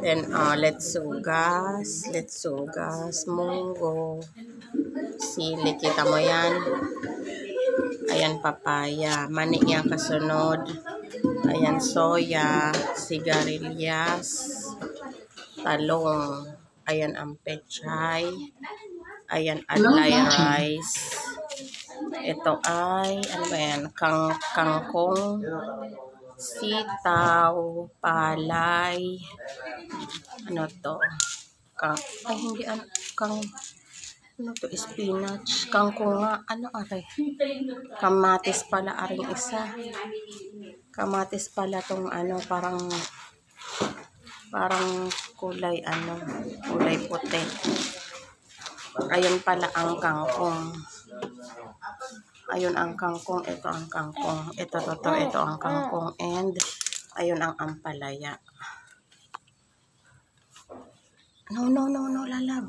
Then, letsugas, munggo, sili, kita mo yan. Ayan, papaya. Mani yan kasunod. Ayan, soya, sigarilyas, talong. Ayan, ang pechay. Ayan, adlay rice. Ito ay, ano ba yan? Kangkong, sitaw, palay. Ano to? Ano to? Spinach. Kangkong nga. Ano are? Kamatis pala aring isa. Kamatis pala tong ano, parang kulay kulay puti. Ayun pala ang kangkong. Ayun ang kangkong, ito ang kangkong. Ito ang kangkong, and ayun ang ampalaya. No, lalab.